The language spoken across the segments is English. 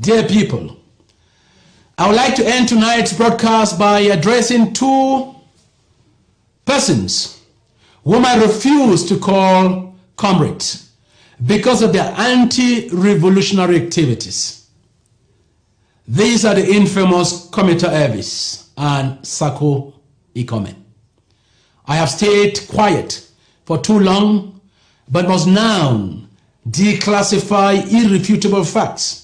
Dear people, I would like to end tonight's broadcast by addressing two persons whom I refuse to call comrades because of their anti-revolutionary activities. These are the infamous Kometa Elvis and Sako Ikome. I have stayed quiet for too long, but must now declassify irrefutable facts,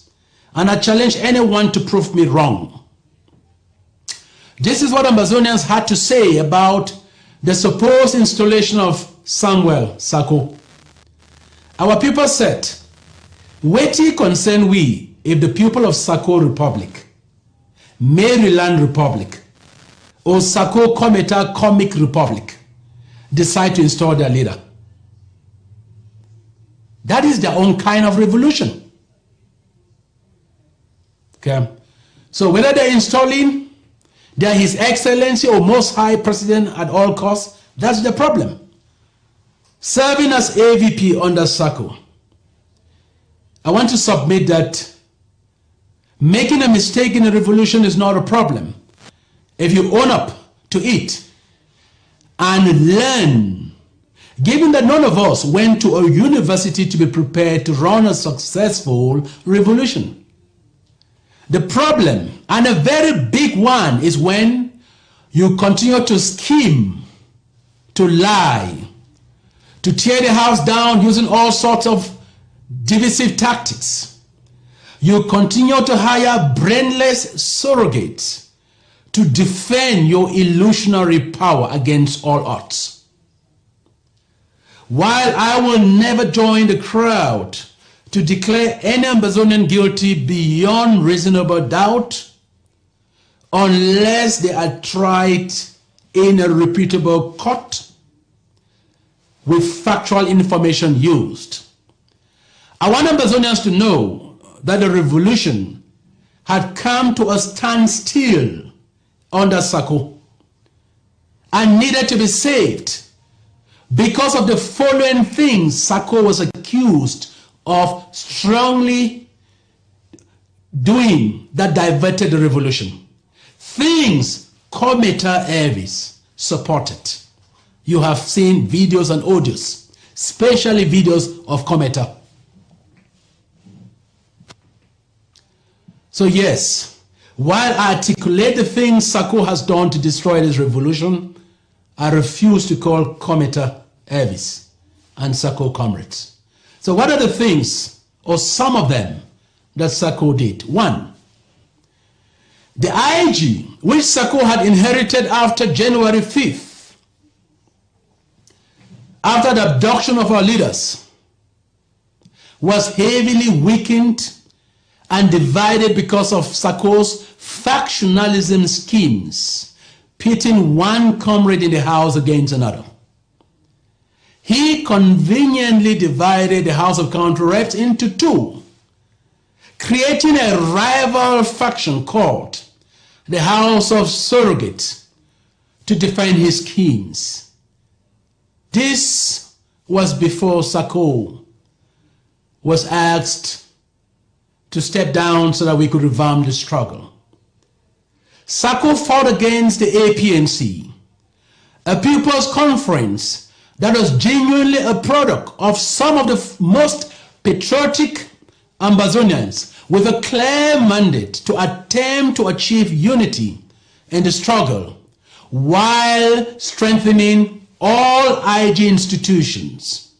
and I challenge anyone to prove me wrong. This is what Ambazonians had to say about the supposed installation of Samuel Sako. Our people said, "Weti concern we if the people of Sako Republic, Maryland Republic, or Sako Kometa Comic Republic decide to install their leader." That is their own kind of revolution. Okay, so whether they're installing their His Excellency or Most High President at all costs, that's the problem. Serving as AVP under Sako, I want to submit that making a mistake in a revolution is not a problem if you own up to it and learn. Given that none of us went to a university to be prepared to run a successful revolution. The problem, and a very big one, is when you continue to scheme, to lie, to tear the house down using all sorts of divisive tactics. You continue to hire brainless surrogates to defend your illusionary power against all odds. While I will never join the crowd to declare any Ambazonian guilty beyond reasonable doubt, unless they are tried in a reputable court with factual information used, I want Ambazonians to know that the revolution had come to a standstill under Sako and needed to be saved because of the following things Sako was accused of strongly doing that diverted the revolution. Things Kometa Elvis supported. You have seen videos and audios, especially videos of Kometa. So yes, while I articulate the things Sako has done to destroy this revolution, I refuse to call Kometa Elvis and Sako comrades. So what are the things, or some of them, that Sako did? One, the IG, which Sako had inherited after January 5th, after the abduction of our leaders, was heavily weakened and divided because of Sako's factionalism schemes, pitting one comrade in the house against another. He conveniently divided the House of County Reps into two, creating a rival faction called the House of Surrogates to defend his schemes. This was before Sako was asked to step down so that we could revamp the struggle. Sako fought against the APNC, a people's conference that was genuinely a product of some of the most patriotic Ambazonians with a clear mandate to attempt to achieve unity in the struggle while strengthening all IG institutions.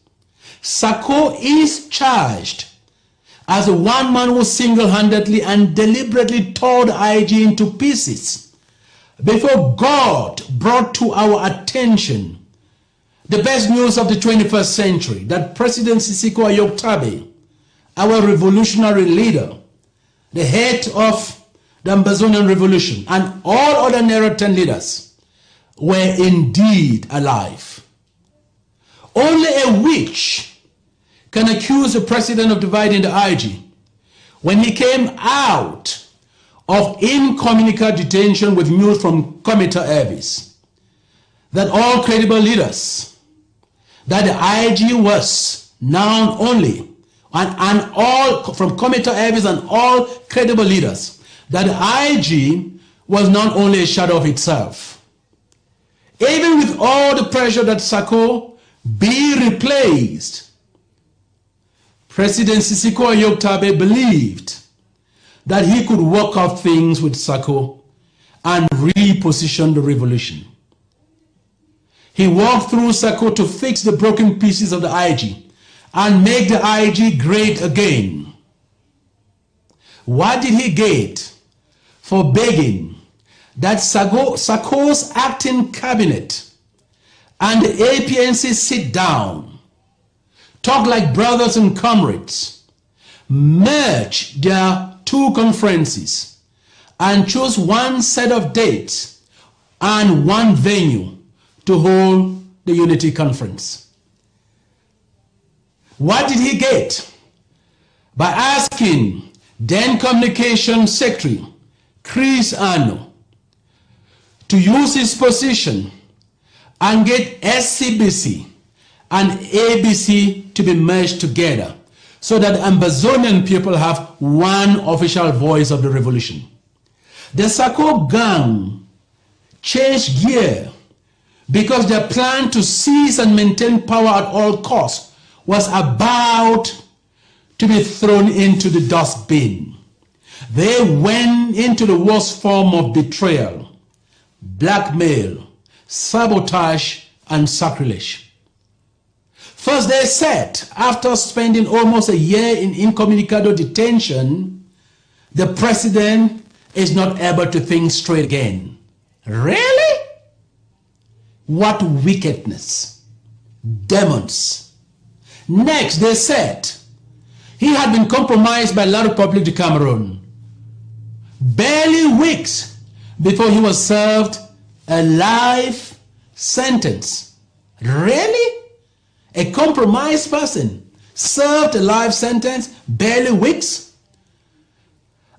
Sako is charged as the one man who single-handedly and deliberately tore the IG into pieces before God brought to our attention the best news of the 21st century, that President Sako Ikome, our revolutionary leader, the head of the Ambazonian Revolution, and all other Nero 10 leaders were indeed alive. Only a witch can accuse the president of dividing the IG when he came out of incommunicado detention with news from Kometa Elvis that all credible leaders, that the IG was now only and all from Kometa, Elvis, and all credible leaders, that the IG was not only a shadow of itself. Even with all the pressure that Sako be replaced, President Sako Ikome believed that he could work out things with Sako and reposition the revolution. He walked through Sako to fix the broken pieces of the IG and make the IG great again. What did he get for begging that Sako's acting cabinet and the APNC sit down, talk like brothers and comrades, merge their two conferences, and choose one set of dates and one venue to hold the Unity Conference? What did he get? By asking then Communication Secretary Chris Ano to use his position and get SCBC and ABC to be merged together so that Ambazonian people have one official voice of the revolution. The Sako gang changed gear because their plan to seize and maintain power at all costs was about to be thrown into the dustbin. They went into the worst form of betrayal, blackmail, sabotage, and sacrilege. First, they said, after spending almost a year in incommunicado detention, the president is not able to think straight again. Really? What wickedness! Demons! Next, they said, he had been compromised by La République du Cameroon barely weeks before he was served a life sentence. Really? A compromised person served a life sentence barely weeks?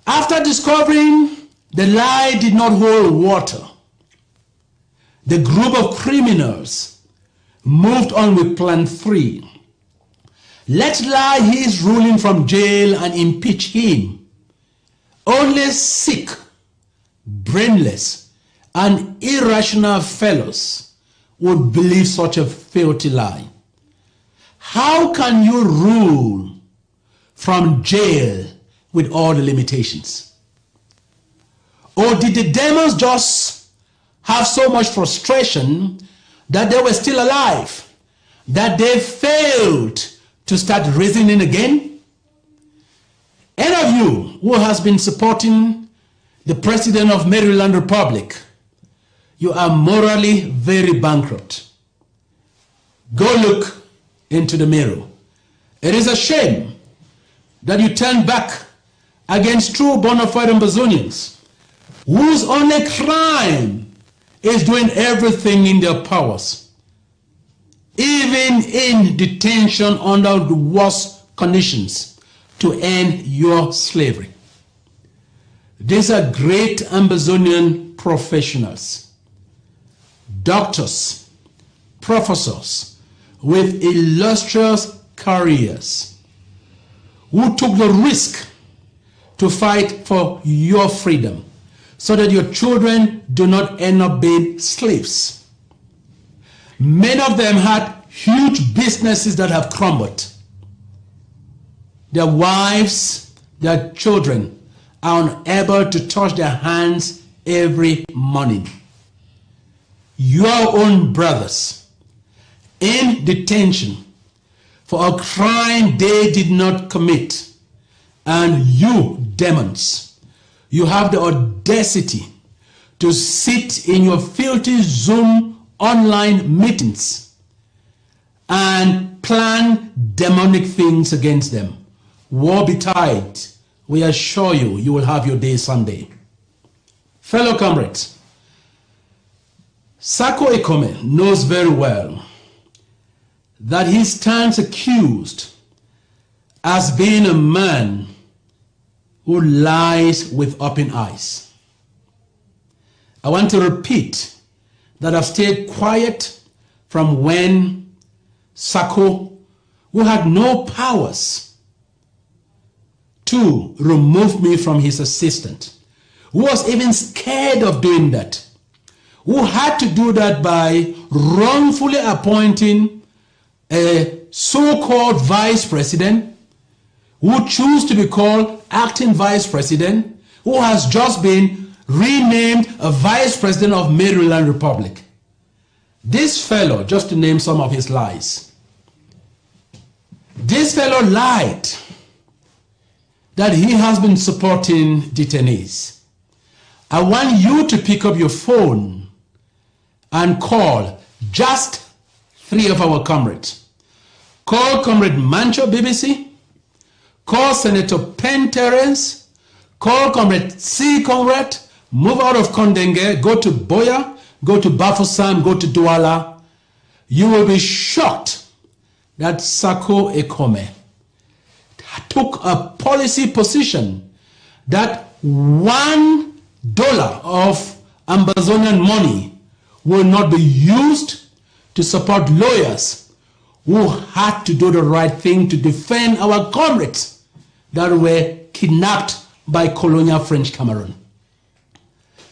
After discovering the lie did not hold water, the group of criminals moved on with Plan 3. Let's lie his ruling from jail and impeach him. Only sick, brainless, and irrational fellows would believe such a filthy lie. How can you rule from jail with all the limitations? Or did the demons just have so much frustration that they were still alive, that they failed to start reasoning again? Any of you who has been supporting the President of Maryland Republic, you are morally very bankrupt. Go look into the mirror. It is a shame that you turn back against true bona fide Ambazonians, whose only crime is doing everything in their powers, even in detention under the worst conditions, to end your slavery. These are great Ambazonian professionals, doctors, professors with illustrious careers, who took the risk to fight for your freedom so that your children do not end up being slaves. Many of them had huge businesses that have crumbled. Their wives, their children are unable to touch their hands every morning. Your own brothers in detention for a crime they did not commit, and you demons, you have the audacity to sit in your filthy Zoom online meetings and plan demonic things against them. Woe betide, we assure you, you will have your day someday. Fellow comrades, Sako Ikome knows very well that he stands accused as being a man who lies with open eyes. I want to repeat that I've stayed quiet from when Sako, who had no powers, to remove me from his assistant, who was even scared of doing that, who had to do that by wrongfully appointing a so-called vice president, who chose to be called acting vice president, who has just been renamed a vice president of Maryland Republic. This fellow, just to name some of his lies, this fellow lied that he has been supporting detainees. I want you to pick up your phone and call just 3 of our comrades. Call Comrade Mancho BBC, call Senator Penn Terence, call Comrade C. Conrad, move out of Kondenge, go to Boya, go to Bafusam, go to Douala. You will be shocked that Sako Ikome took a policy position that $1 of Ambazonian money will not be used to support lawyers who had to do the right thing to defend our comrades that were kidnapped by colonial French Cameroon.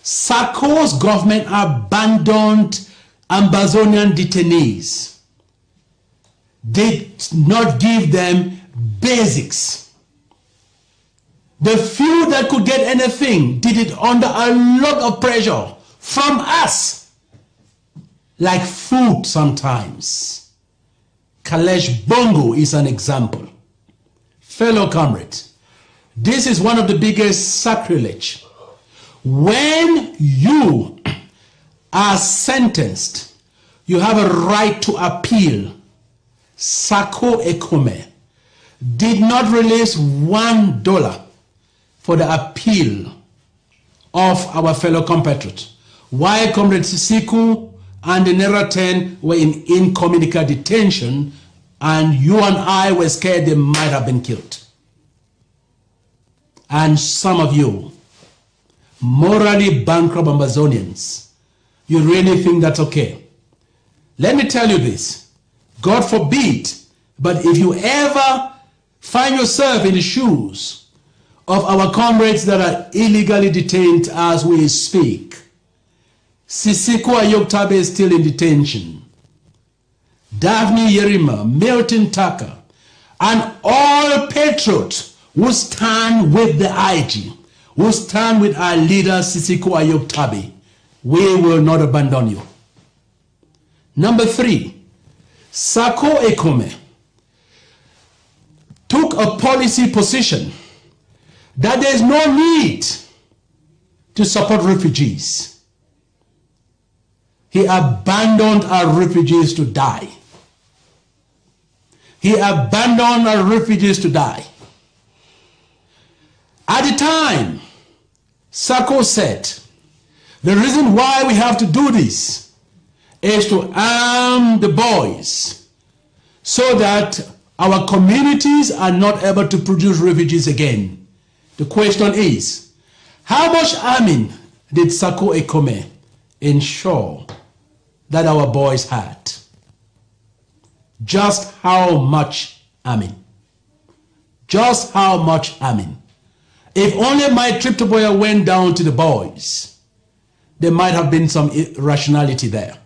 Sako's government abandoned Ambazonian detainees. Did not give them basics. The few that could get anything did it under a lot of pressure from us, like food sometimes. Kalesh Bongo is an example. Fellow comrades, this is one of the biggest sacrilege. When you are sentenced, you have a right to appeal. Sako Ikome did not release $1 for the appeal of our fellow compatriots. While Comrade Sisiku and the Nera 10 were in incommunicado detention, and you and I were scared they might have been killed. And some of you, morally bankrupt Ambazonians, you really think that's okay. Let me tell you this. God forbid, but if you ever find yourself in the shoes of our comrades that are illegally detained as we speak, Sisiko Ayoktabe is still in detention. Daphne Yerima, Milton Taka, and all patriots who stand with the IG, who stand with our leader Sisiko Ayoktabe, we will not abandon you. Number 3, Sako Ikome took a policy position that there is no need to support refugees. He abandoned our refugees to die. He abandoned our refugees to die. At the time, Sako said, the reason why we have to do this is to arm the boys so that our communities are not able to produce refugees again. The question is, how much arming did Sako Ikome ensure that our boys had? Just how much arming? Just how much arming? If only my trip to Boya went down to the boys, there might have been some irrationality there.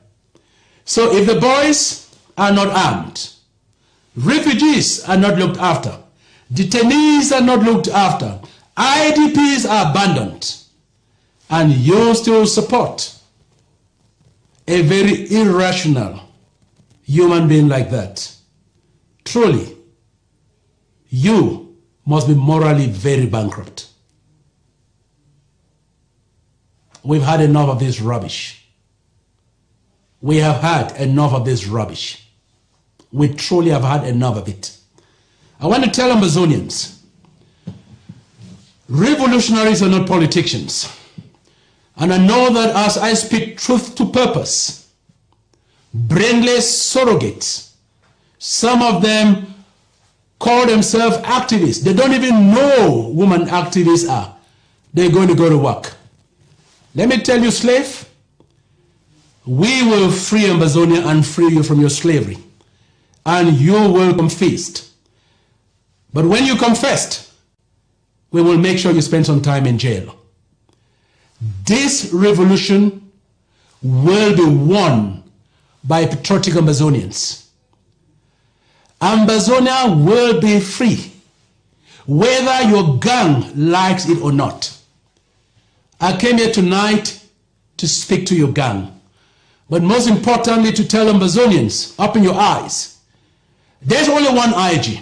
So if the boys are not armed, refugees are not looked after, detainees are not looked after, IDPs are abandoned, and you still support a very irrational human being like that, truly, you must be morally very bankrupt. We've had enough of this rubbish. We have had enough of this rubbish. We truly have had enough of it. I want to tell Ambazonians, revolutionaries are not politicians. And I know that as I speak truth to purpose, brainless surrogates, some of them call themselves activists. They don't even know women activists are. They're going to go to work. Let me tell you, slave, we will free Ambazonia and free you from your slavery. And you will confess. But when you confessed, we will make sure you spend some time in jail. This revolution will be won by patriotic Ambazonians. Ambazonia will be free, whether your gang likes it or not. I came here tonight to speak to your gang, but most importantly to tell Ambazonians, open your eyes. There's only one IG.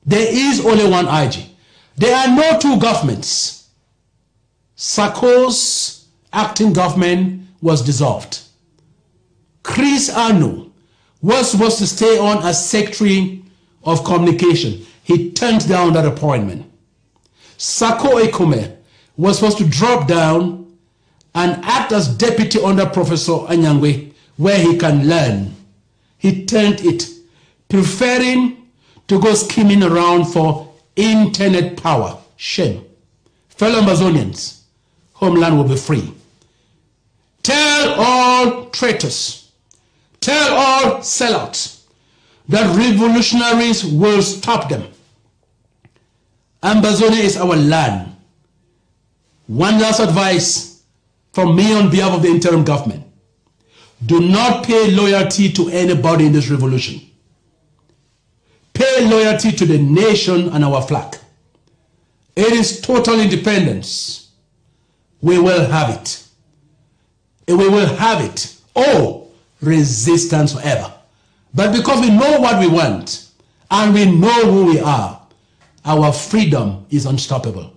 There is only one IG. There are no two governments. Sako's acting government was dissolved. Chris Anu was supposed to stay on as Secretary of Communication. He turned down that appointment. Sako Ikome was supposed to drop down and act as deputy under Professor Anyangwe, where he can learn. He turned it, preferring to go scheming around for internet power. Shame. Fellow Amazonians, homeland will be free. Tell all traitors, tell all sellouts that revolutionaries will stop them. Ambazonia is our land. One last advice from me on behalf of the interim government. Do not pay loyalty to anybody in this revolution. Pay loyalty to the nation and our flag. It is total independence. We will have it. We will have it. Oh, resistance forever. But because we know what we want and we know who we are, our freedom is unstoppable.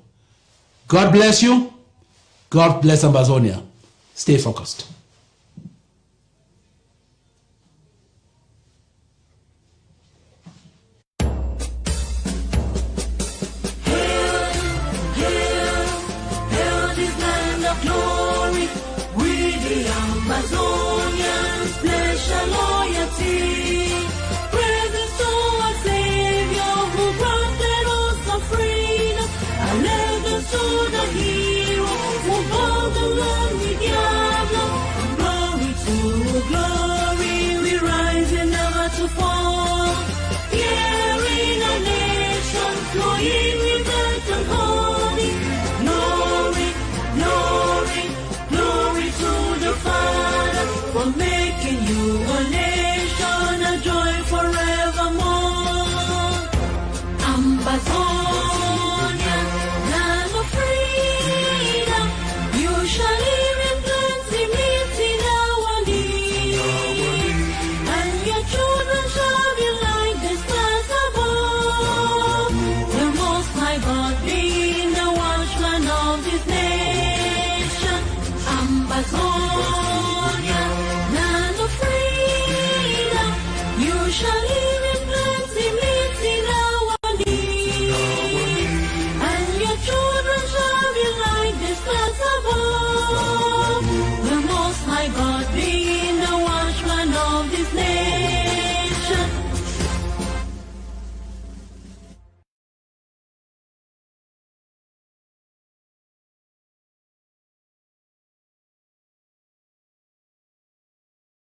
God bless you. God bless Ambazonia. Stay focused. Land of freedom, you shall